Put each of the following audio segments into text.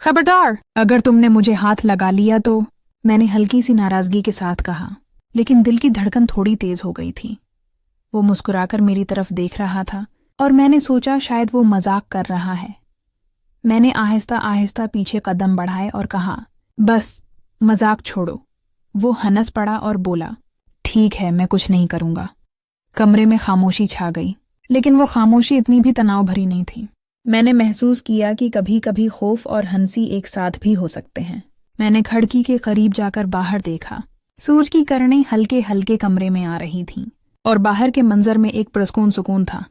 खबरदार, अगर तुमने मुझे हाथ लगा लिया तो। मैंने हल्की सी नाराजगी के साथ कहा, लेकिन दिल की धड़कन थोड़ी तेज हो गई थी। वो मुस्कुराकर मेरी तरफ देख रहा था और मैंने सोचा शायद वो मजाक कर रहा है। मैंने आहिस्ता आहिस्ता पीछे कदम बढ़ाए और कहा, बस मजाक छोड़ो। वो हंस पड़ा और बोला, ठीक है, मैं कुछ नहीं करूंगा। कमरे में खामोशी छा गई, लेकिन वो खामोशी इतनी भी तनाव भरी नहीं थी। मैंने महसूस किया कि कभी कभी खौफ और हंसी एक साथ भी हो सकते हैं। मैंने खिड़की के करीब जाकर बाहर देखा। सूरज की किरणें हल्के हल्के कमरे में आ रही थीं और बाहर के मंजर में एक पुरस्कून सुकून था।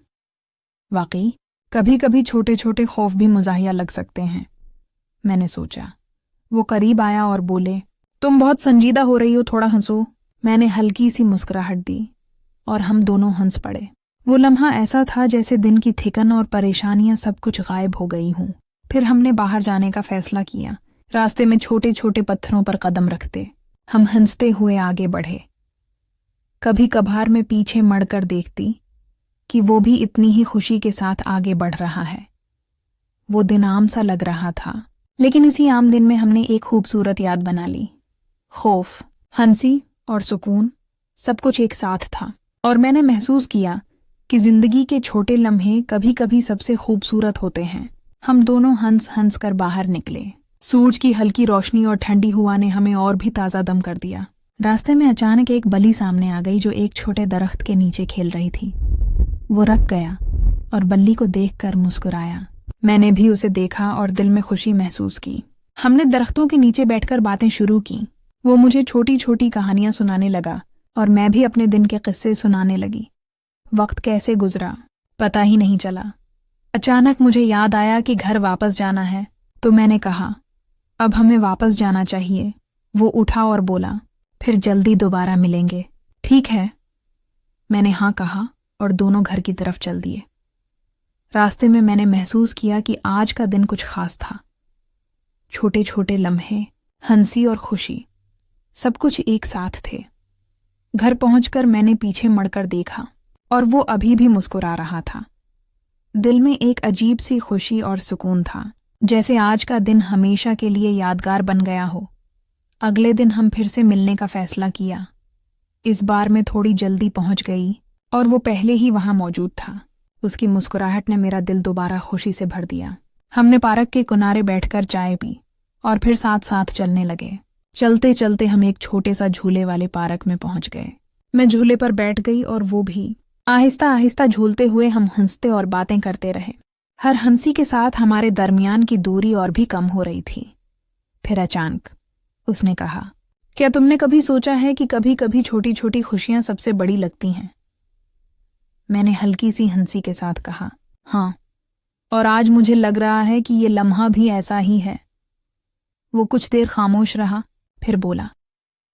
वाकई कभी कभी छोटे छोटे खौफ भी मुज़ाहिया लग सकते हैं, मैंने सोचा। वो करीब आया और बोले, तुम बहुत संजीदा हो रही हो, थोड़ा हंसो। मैंने हल्की सी मुस्कुराहट दी और हम दोनों हंस पड़े। वो लम्हा ऐसा था जैसे दिन की थिकन और परेशानियां सब कुछ गायब हो गई हों। फिर हमने बाहर जाने का फैसला किया। रास्ते में छोटे छोटे पत्थरों पर कदम रखते हम हंसते हुए आगे बढ़े। कभी कभार मैं पीछे मड़कर देखती कि वो भी इतनी ही खुशी के साथ आगे बढ़ रहा है। वो दिन आम सा लग रहा था, लेकिन इसी आम दिन में हमने एक खूबसूरत याद बना ली। खौफ, हंसी और सुकून सब कुछ एक साथ था, और मैंने महसूस किया कि जिंदगी के छोटे लम्हे कभी कभी सबसे खूबसूरत होते हैं। हम दोनों हंस हंस कर बाहर निकले। सूरज की हल्की रोशनी और ठंडी हवा ने हमें और भी ताज़ा दम कर दिया। रास्ते में अचानक एक बल्ली सामने आ गई जो एक छोटे दरख्त के नीचे खेल रही थी। वो रुक गया और बल्ली को देखकर मुस्कुराया। मैंने भी उसे देखा और दिल में खुशी महसूस की। हमने दरख्तों के नीचे बैठकर बातें शुरू की। वो मुझे छोटी छोटी कहानियां सुनाने लगा और मैं भी अपने दिन के किस्से सुनाने लगी। वक्त कैसे गुजरा पता ही नहीं चला। अचानक मुझे याद आया कि घर वापस जाना है, तो मैंने कहा, अब हमें वापस जाना चाहिए। वो उठा और बोला, फिर जल्दी दोबारा मिलेंगे, ठीक है? मैंने हाँ कहा और दोनों घर की तरफ चल दिए। रास्ते में मैंने महसूस किया कि आज का दिन कुछ खास था। छोटे छोटे लम्हे, हंसी और खुशी, सब कुछ एक साथ थे। घर पहुंचकर मैंने पीछे मुड़कर देखा और वो अभी भी मुस्कुरा रहा था। दिल में एक अजीब सी खुशी और सुकून था, जैसे आज का दिन हमेशा के लिए यादगार बन गया हो। अगले दिन हम फिर से मिलने का फैसला किया। इस बार मैं थोड़ी जल्दी पहुंच गई और वो पहले ही वहां मौजूद था। उसकी मुस्कुराहट ने मेरा दिल दोबारा खुशी से भर दिया। हमने पार्क के किनारे बैठकर चाय पी और फिर साथ साथ चलने लगे। चलते चलते हम एक छोटे सा झूले वाले पार्क में पहुंच गए। मैं झूले पर बैठ गई और वो भी। आहिस्ता आहिस्ता झूलते हुए हम हंसते और बातें करते रहे। हर हंसी के साथ हमारे दरमियान की दूरी और भी कम हो रही थी। फिर अचानक उसने कहा, क्या तुमने कभी सोचा है कि कभी कभी छोटी छोटी खुशियां सबसे बड़ी लगती हैं? मैंने हल्की सी हंसी के साथ कहा, हाँ, और आज मुझे लग रहा है कि ये लम्हा भी ऐसा ही है। वो कुछ देर खामोश रहा, फिर बोला,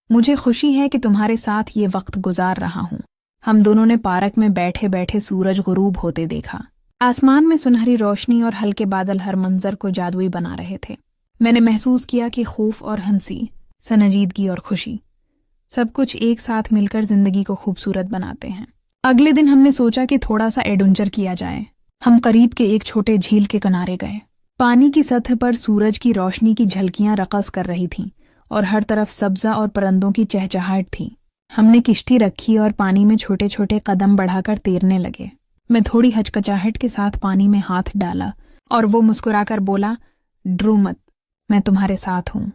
मुझे खुशी है कि तुम्हारे साथ ये वक्त गुजार रहा हूं। हम दोनों ने पार्क में बैठे बैठे सूरज गुरूब होते देखा। आसमान में सुनहरी रोशनी और हल्के बादल हर मंजर को जादुई बना रहे थे। मैंने महसूस किया कि खौफ और हंसी, संजीदगी और खुशी, सब कुछ एक साथ मिलकर जिंदगी को खूबसूरत बनाते हैं। अगले दिन हमने सोचा कि थोड़ा सा एडवेंचर किया जाए। हम करीब के एक छोटे झील के किनारे गए। पानी की सतह पर सूरज की रोशनी की झलकियां रक़स कर रही थीं और हर तरफ सब्ज़ा और परिंदों की चहचहाहट थी। हमने किश्ती रखी और पानी में छोटे छोटे कदम बढ़ाकर तैरने लगे। मैं थोड़ी हचकचाहट के साथ पानी में हाथ डाला और वो मुस्कुराकर बोला, डरो मत, मैं तुम्हारे साथ हूं।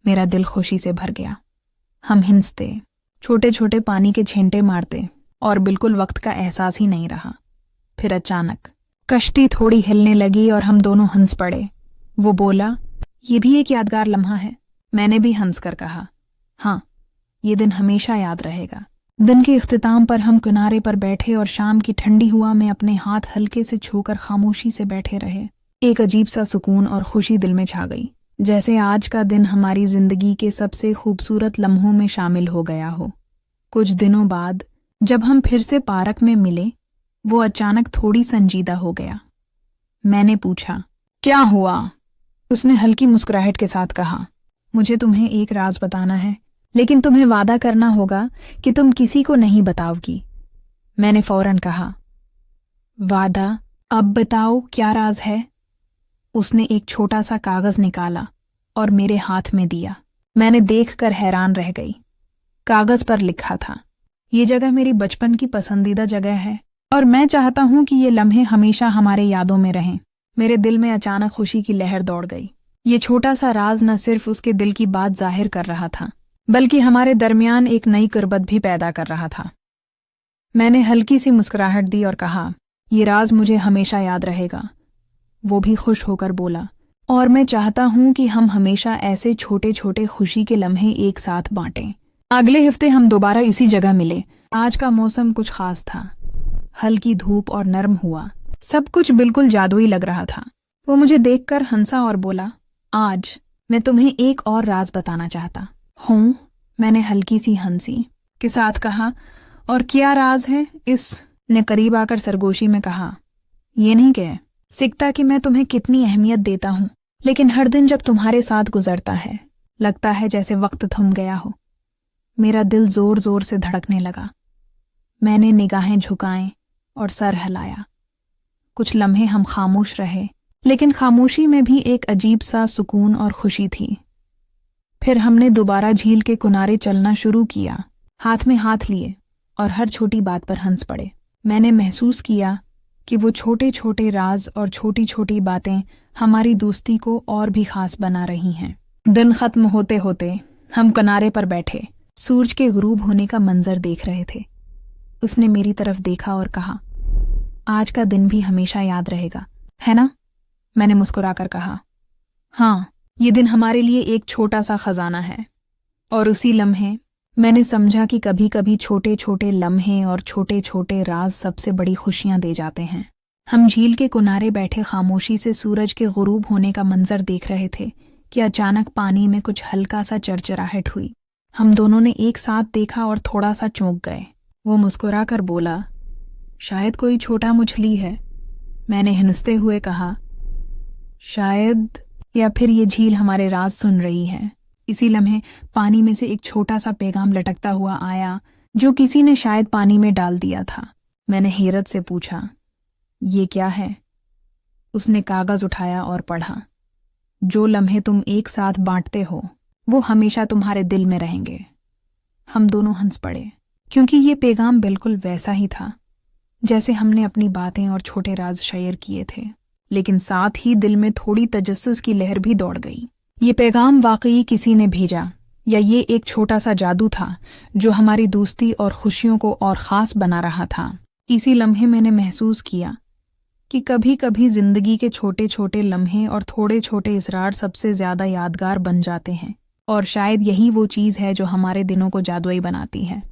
मेरा दिल खुशी से भर गया। हम हंसते, छोटे छोटे पानी के छींटे मारते और बिल्कुल वक्त का एहसास ही नहीं रहा। फिर अचानक कश्ती थोड़ी हिलने लगी और हम दोनों हंस पड़े। वो बोला, ये भी एक यादगार लम्हा है। मैंने भी हंसकर कहा, हाँ, ये दिन हमेशा याद रहेगा। दिन के इख्तिताम पर हम किनारे पर बैठे और शाम की ठंडी हवा में अपने हाथ हल्के से छूकर खामोशी से बैठे रहे। एक अजीब सा सुकून और खुशी दिल में छा गई, जैसे आज का दिन हमारी जिंदगी के सबसे खूबसूरत लम्हों में शामिल हो गया हो। कुछ दिनों बाद जब हम फिर से पार्क में मिले, वो अचानक थोड़ी संजीदा हो गया। मैंने पूछा, क्या हुआ? उसने हल्की मुस्कुराहट के साथ कहा, मुझे तुम्हें एक राज बताना है, लेकिन तुम्हें वादा करना होगा कि तुम किसी को नहीं बताओगी। मैंने फौरन कहा, वादा? अब बताओ, क्या राज है? उसने एक छोटा सा कागज निकाला और मेरे हाथ में दिया। मैंने देखकर हैरान रह गई। कागज पर लिखा था, ये जगह मेरी बचपन की पसंदीदा जगह है और मैं चाहता हूं कि ये लम्हे हमेशा हमारे यादों में रहें। मेरे दिल में अचानक खुशी की लहर दौड़ गई। ये छोटा सा राज न सिर्फ उसके दिल की बात जाहिर कर रहा था, बल्कि हमारे दरमियान एक नई कुर्बत भी पैदा कर रहा था। मैंने हल्की सी मुस्कुराहट दी और कहा, ये राज मुझे हमेशा याद रहेगा। वो भी खुश होकर बोला, और मैं चाहता हूं कि हम हमेशा ऐसे छोटे छोटे खुशी के लम्हे एक साथ बांटें। अगले हफ्ते हम दोबारा इसी जगह मिले। आज का मौसम कुछ खास था। हल्की धूप और नर्म हुआ, सब कुछ बिल्कुल जादुई लग रहा था। वो मुझे देखकर हंसा और बोला, आज मैं तुम्हें एक और राज बताना चाहता हूँ। मैंने हल्की सी हंसी के साथ कहा, और क्या राज है? इसने करीब आकर सरगोशी में कहा, ये नहीं कह सकता कि मैं तुम्हें कितनी अहमियत देता हूँ, लेकिन हर दिन जब तुम्हारे साथ गुजरता है लगता है जैसे वक्त थम गया हो। मेरा दिल जोर जोर से धड़कने लगा। मैंने निगाहें झुकाएं और सर हिलाया। कुछ लम्हे हम खामोश रहे, लेकिन खामोशी में भी एक अजीब सा सुकून और खुशी थी। फिर हमने दोबारा झील के किनारे चलना शुरू किया, हाथ में हाथ लिए, और हर छोटी बात पर हंस पड़े। मैंने महसूस किया कि वो छोटे छोटे राज और छोटी छोटी बातें हमारी दोस्ती को और भी खास बना रही हैं। दिन खत्म होते होते हम किनारे पर बैठे सूरज के गुरूब होने का मंजर देख रहे थे। उसने मेरी तरफ देखा और कहा, आज का दिन भी हमेशा याद रहेगा, है ना? मैंने मुस्कुराकर कहा, हाँ, ये दिन हमारे लिए एक छोटा सा खजाना है। और उसी लम्हे मैंने समझा कि कभी कभी छोटे छोटे लम्हे और छोटे छोटे राज सबसे बड़ी खुशियां दे जाते हैं। हम झील के किनारे बैठे खामोशी से सूरज के गुरूब होने का मंजर देख रहे थे कि अचानक पानी में कुछ हल्का सा चरचराहट हुई। हम दोनों ने एक साथ देखा और थोड़ा सा चौंक गए। वो मुस्कुरा कर बोला, शायद कोई छोटा मछली है। मैंने हंसते हुए कहा, शायद, या फिर ये झील हमारे राज सुन रही है। इसी लम्हे पानी में से एक छोटा सा पैगाम लटकता हुआ आया, जो किसी ने शायद पानी में डाल दिया था। मैंने हैरत से पूछा, ये क्या है? उसने कागज उठाया और पढ़ा, जो लम्हे तुम एक साथ बांटते हो वो हमेशा तुम्हारे दिल में रहेंगे। हम दोनों हंस पड़े, क्योंकि ये पैगाम बिल्कुल वैसा ही था जैसे हमने अपनी बातें और छोटे राज शेयर किए थे, लेकिन साथ ही दिल में थोड़ी तजस्सुस की लहर भी दौड़ गई। ये पैगाम वाकई किसी ने भेजा, या ये एक छोटा सा जादू था जो हमारी दोस्ती और खुशियों को और ख़ास बना रहा था? इसी लम्हे मैंने महसूस किया कि कभी कभी जिंदगी के छोटे छोटे लम्हे और थोड़े छोटे इसरार सबसे ज़्यादा यादगार बन जाते हैं, और शायद यही वो चीज़ है जो हमारे दिनों को जादुई बनाती है।